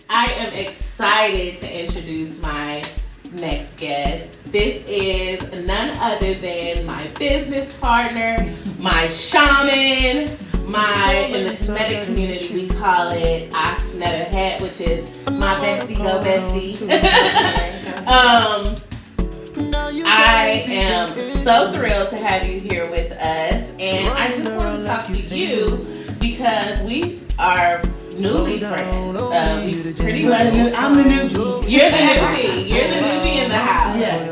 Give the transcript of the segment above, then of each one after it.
I am excited to introduce my next guest. This is none other than my business partner, my shaman, in the cosmetic community we call it I Never Had, which is my bestie, go bestie. I am so thrilled to have you here with us, and I just want to talk to you because we are newly friends. We pretty much. I'm the newbie. You're the newbie. You're the newbie in the house. Yeah.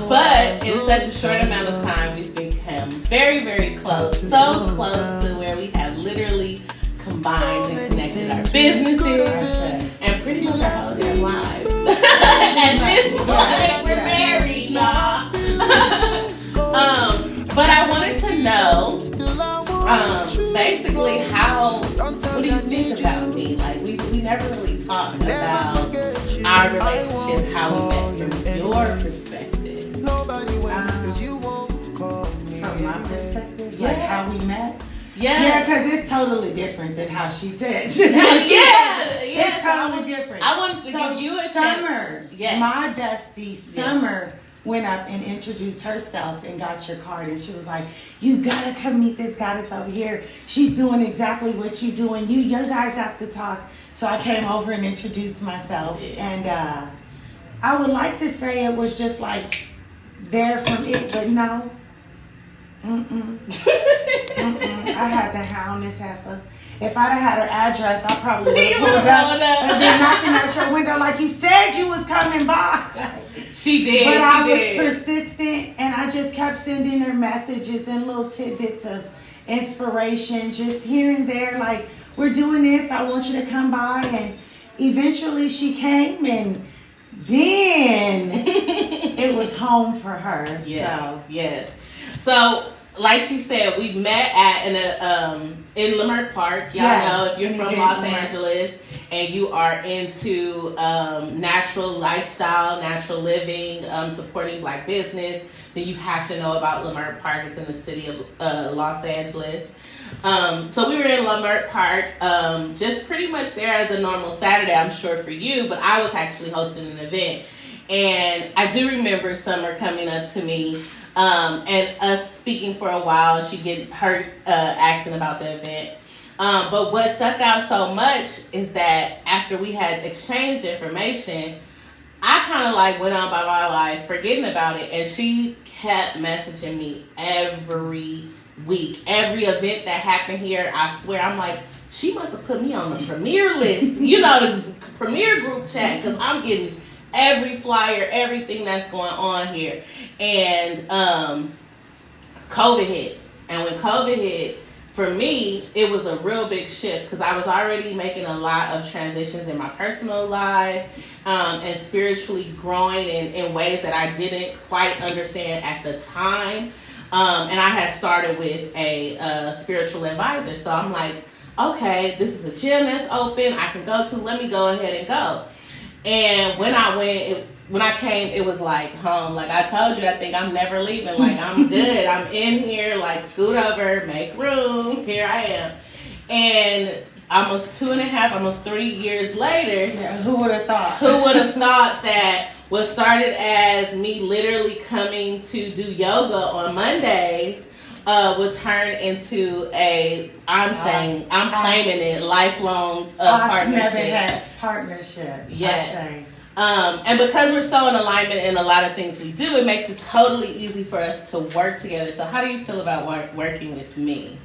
But in such a short amount of time, we've become very, very close. So close to where we have literally combined and connected our businesses and pretty much our whole damn lives. At this point, we're married, y'all. But I wanted to know, basically, what do you think about me? Like, we never really talked about our relationship, how we met from your perspective. From my perspective, Yeah. like how we met. Yeah. Yeah, because it's totally different than how she did. It's totally different. I wanted to give you a Summer, chance. my bestie, Summer, went up and introduced herself and got your card. And she was like, you got to come meet this goddess over here. She's doing exactly what you doing. You guys have to talk. So I came over and introduced myself. Yeah. And I would like to say it was just like there from it, but no. I had to hound this heifer. If I'd have had her address, I probably would have pulled up and been knocking at your window like you said you was coming by. She did. But I did. was persistent, and I just kept sending her messages and little tidbits of inspiration, just here and there, like, we're doing this, I want you to come by. And eventually she came, and then it was home for her. Yes. So, like she said, we met in Leimert Park. Y'all know if you're from Los Angeles and you are into natural lifestyle, natural living, supporting Black business, then you have to know about Leimert Park. It's in the city of Los Angeles. So we were in Leimert Park, just pretty much there as a normal Saturday, I'm sure for you, but I was actually hosting an event. And I do remember Summer coming up to me and us speaking for a while, and she get her asking about the event. But what stuck out so much is that after we had exchanged information, I kind of like went on by my life, forgetting about it, and she kept messaging me every week. Every event that happened here, I swear, I'm like, she must have put me on the premiere list, the premiere group chat, because I'm getting every flyer, everything that's going on here. And COVID hit. And when COVID hit, for me, it was a real big shift because I was already making a lot of transitions in my personal life and spiritually growing in ways that I didn't quite understand at the time. And I had started with a spiritual advisor. So I'm like, okay, this is a gym that's open, I can go to, let me go ahead and go. And when I came, it was like home. Like I told you, I think I'm never leaving. Like I'm good. I'm in here. Like scoot over, make room. Here I am. And almost 2.5, almost 3 years later. Yeah, who would have thought? Who would have thought that what started as me literally coming to do yoga on Mondays would turn into I'm claiming it, lifelong partnership. Never had partnership. Yes. And because we're so in alignment in a lot of things we do, it makes it totally easy for us to work together. So how do you feel about working with me?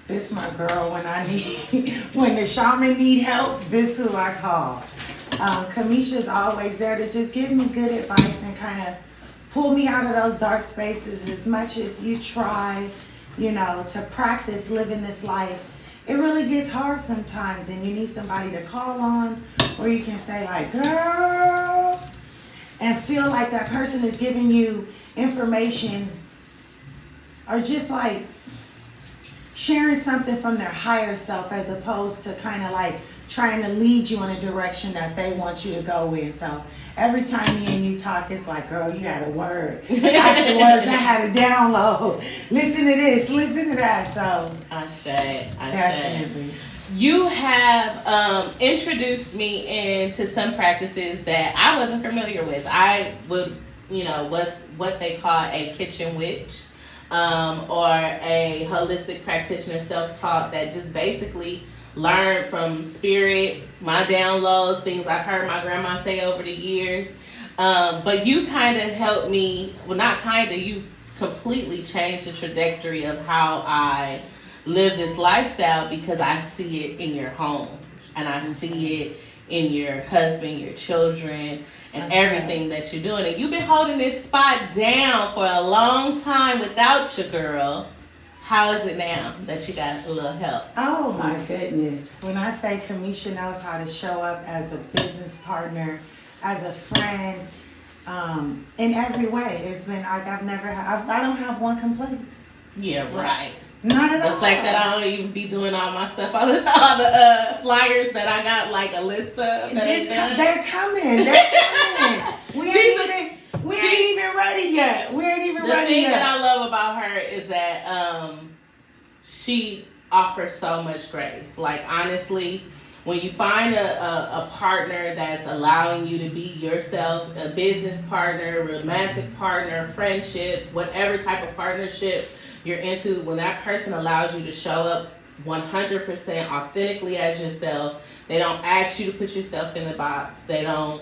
This my girl when the shaman need help, this who I call. Kamisha's always there to just give me good advice and kind of pull me out of those dark spaces. As much as you try, to practice living this life, it really gets hard sometimes, and you need somebody to call on, or you can say like, girl, and feel like that person is giving you information, or just like sharing something from their higher self, as opposed to kind of like trying to lead you in a direction that they want you to go in. So every time me and you talk, it's like, girl, you had a word. Afterwards, I had a download. Listen to this, listen to that. So Ashe. definitely. you have introduced me into some practices that I wasn't familiar with. I would, was what they call a kitchen witch, or a holistic practitioner, self-taught, that just basically learned from spirit, my downloads, things I've heard my grandma say over the years. But you kind of helped me, well, not kind of, you completely changed the trajectory of how I live this lifestyle, because I see it in your home, and I see it in your husband, your children, and everything that you're doing. And you've been holding this spot down for a long time without your girl. How is it now that you got a little help? Oh my goodness. When I say Kamisha knows how to show up as a business partner, as a friend, in every way, it's been like I don't have one complaint. Yeah, right. Not at all. The fact that I don't even be doing all my stuff, all the flyers that I got like a list of. They're coming. We ain't even ready yet. The thing that I love about her is that she offers so much grace. Like, honestly, when you find a partner that's allowing you to be yourself, a business partner, romantic partner, friendships, whatever type of partnership you're into, when that person allows you to show up 100% authentically as yourself, they don't ask you to put yourself in the box. They don't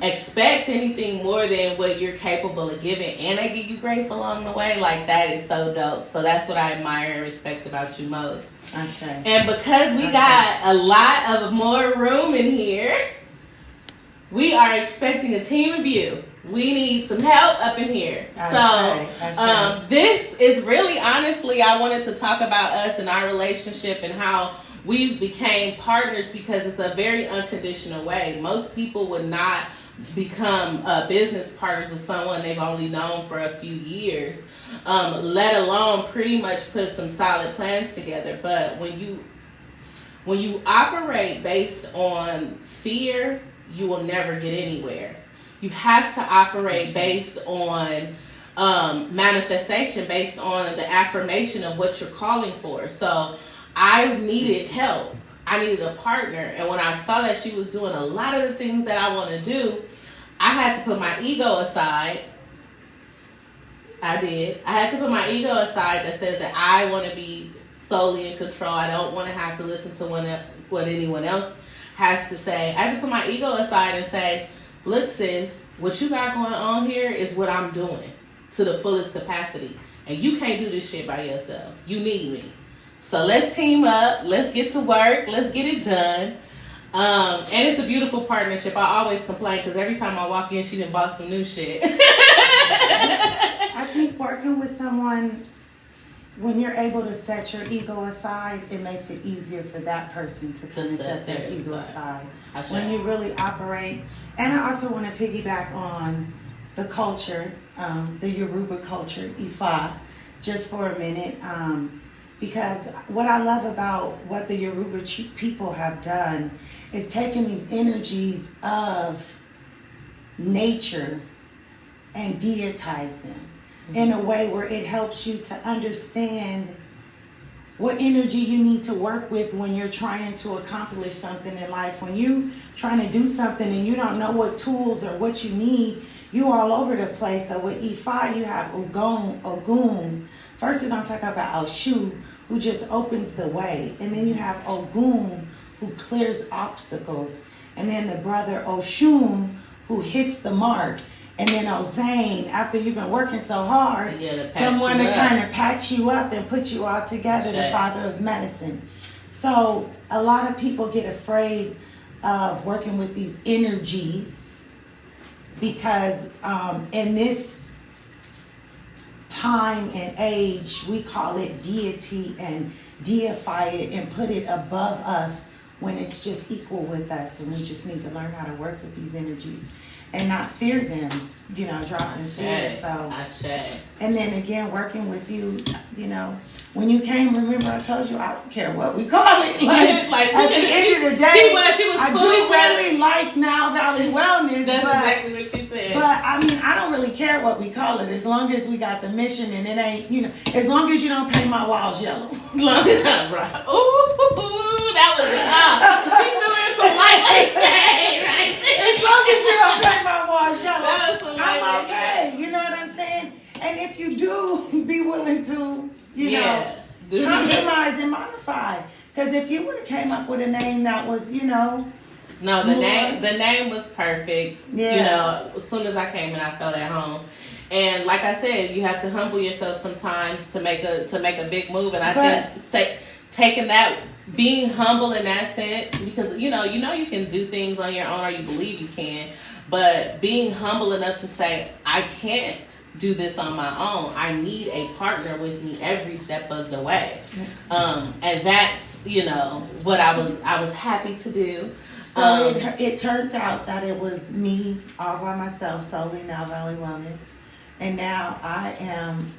expect anything more than what you're capable of giving, and they give you grace along the way. Like, that is so dope. So that's what I admire and respect about you most. Okay. And because we got a lot of more room in here, we are expecting a team of you. We need some help up in here. This is really, honestly, I wanted to talk about us and our relationship and how we became partners, because it's a very unconditional way. Most people would not become business partners with someone they've only known for a few years, let alone pretty much put some solid plans together. But when you operate based on fear, you will never get anywhere. You have to operate based on manifestation, based on the affirmation of what you're calling for. So I needed help. I needed a partner. And when I saw that she was doing a lot of the things that I want to do, I had to put my ego aside. I did. I had to put my ego aside that says that I want to be solely in control. I don't want to have to listen to what anyone else has to say. I had to put my ego aside and say, look, sis, what you got going on here is what I'm doing to the fullest capacity. And you can't do this shit by yourself. You need me. So let's team up. Let's get to work. Let's get it done. And it's a beautiful partnership. I always complain because every time I walk in, she done bought some new shit. I think working with someone, when you're able to set your ego aside, it makes it easier for that person to come and set their ego aside. When you really operate. And I also want to piggyback on the culture, the Yoruba culture, Ifa, just for a minute. Because what I love about what the Yoruba people have done is taken these energies of nature and deitize them in a way where it helps you to understand what energy you need to work with when you're trying to accomplish something in life. When you're trying to do something and you don't know what tools or what you need, you all over the place. So with Ifa, you have Ogun. First, we're going to talk about Oshu, who just opens the way. And then you have Ogun, who clears obstacles. And then the brother Oshun, who hits the mark. And then Ozane, after you've been working so hard, someone to kind of patch you up and put you all together, the father of medicine. So a lot of people get afraid of working with these energies because in this time and age, we call it deity and deify it and put it above us when it's just equal with us. And we just need to learn how to work with these energies. and not fear them, drop in fear. So, and then again, working with you, when you came, remember I told you I don't care what we call it. Like at the end of the day, she was I do really like Now Valley Wellness. That's exactly what she said. But I mean, I don't really care what we call it as long as we got the mission and it ain't, as long as you don't paint my walls yellow. Right. Ooh, that was she threw in some lightweight shade right there. As long as you don't paint my walls yellow, that was some I'm okay. You know what I'm saying? And if you do, be willing to, compromise and modify. Because if you would have came up with a name that was, No, the name was perfect. Yeah. As soon as I came in, I felt at home. And like I said, you have to humble yourself sometimes to make a big move. And I think taking that, being humble in that sense, because you can do things on your own, or you believe you can, but being humble enough to say, I can't do this on my own. I need a partner with me every step of the way. And that's, what I was happy to do. So it turned out that it was me all by myself, solely Now Valley Wellness. And now I am,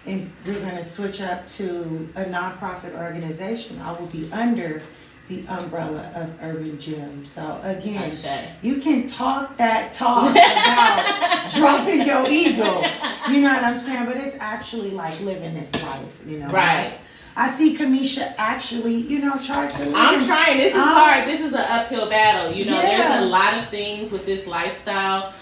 and we're going to switch up to a nonprofit organization. I will be under the umbrella of Urban Gym. So again, you can talk that talk about dropping your ego. You know what I'm saying? But it's actually like living this life, Right. I see Kamisha actually, try to live. I'm trying. This is hard. This is an uphill battle. There's a lot of things with this lifestyle.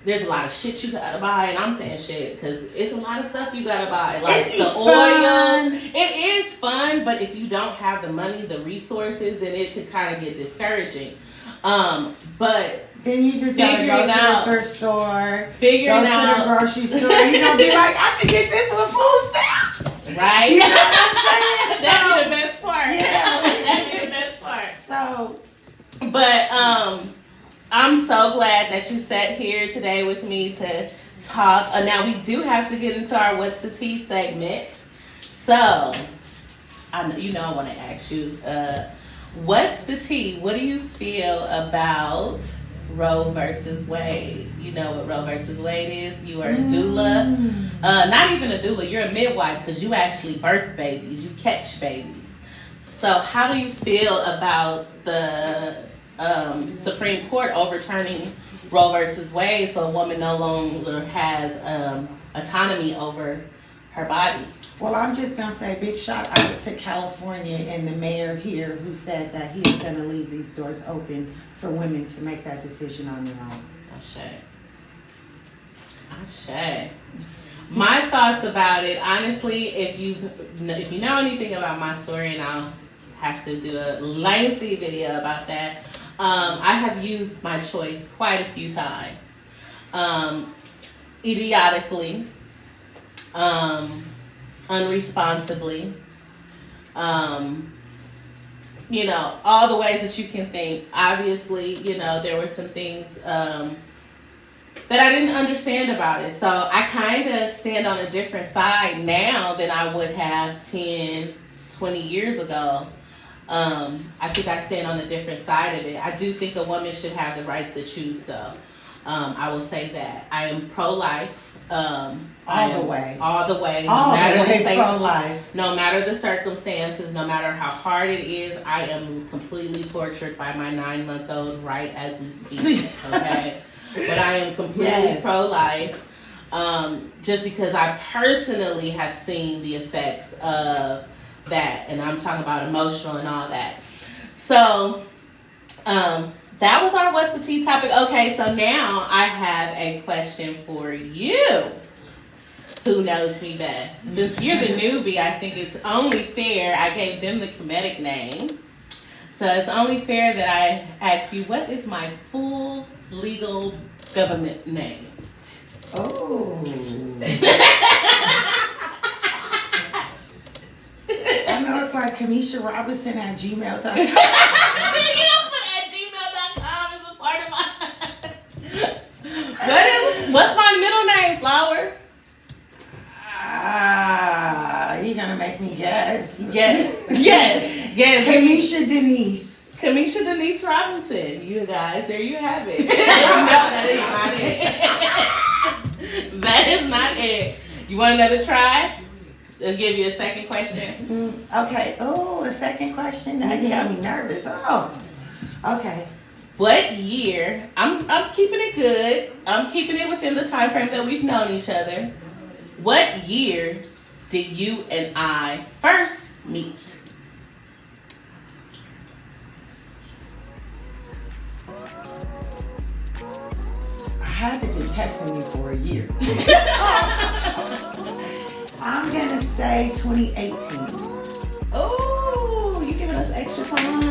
There's a lot of shit you gotta buy, and I'm saying shit because it's a lot of stuff you gotta buy, like the oil. It is fun, but if you don't have the money, the resources, then it could kind of get discouraging. But then you just gotta go to the thrift store, to the grocery store. You're gonna be like, I can get this with food stamps, right? You know what I'm saying? That's the best part. Yeah, that's the best part. So, but I'm so glad that you sat here today with me to talk. Now we do have to get into our What's the Tea segment. So, I want to ask you, what's the tea? What do you feel about Roe versus Wade? You know what Roe versus Wade is? You are a doula. Not even a doula. You're a midwife because you actually birth babies. You catch babies. So how do you feel about the Supreme Court overturning Roe versus Wade, so a woman no longer has autonomy over her body? Well, I'm just going to say big shout out to California and the mayor here who says that he is going to leave these doors open for women to make that decision on their own. Ashe. My thoughts about it, honestly, if you know anything about my story, and I'll have to do a lengthy video about that, I have used my choice quite a few times. Idiotically, unresponsibly, all the ways that you can think. Obviously, there were some things that I didn't understand about it. So I kind of stand on a different side now than I would have 10, 20 years ago. I think I stand on a different side of it. I do think a woman should have the right to choose, though. I will say that. I am pro-life. All the way. Pro-life. No matter the circumstances, no matter how hard it is, I am completely tortured by my 9-month-old right as we speak. Okay? But I am completely pro-life. Just because I personally have seen the effects of that, and I'm talking about emotional and all that. So that was our What's the Tea topic. Okay, so now I have a question for you, who knows me best. Since you're the newbie, I think it's only fair. I gave them the comedic name, so it's only fair that I ask you, what is my full legal government name? Oh. I know it's like Kamisha Robinson at gmail.com. You don't put at gmail.com as a part of my... What's my middle name, Flower? You're going to make me guess. Yes. Kamisha Denise. Kamisha Denise Robinson. You guys, there you have it. No, that is not it. That is not it. You want another try? I'll give you a second question. Okay. Oh, a second question? Now you got me nervous. Oh. Okay. What year? I'm keeping it good. I'm keeping it within the time frame that we've known each other. What year did you and I first meet? I had to be texting you for a year. I'm gonna say 2018. Oh, you giving us extra time.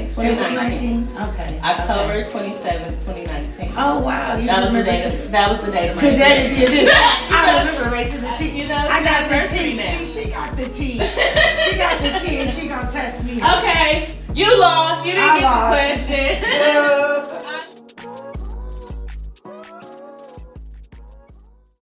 2019. Okay. October 27th, 2019. Oh wow. That was the date of my I remember raising the tea. You know, I got the anniversary tea. now. See, she got the tea. She got the tea and she gonna test me. Okay, you lost. You didn't get the question.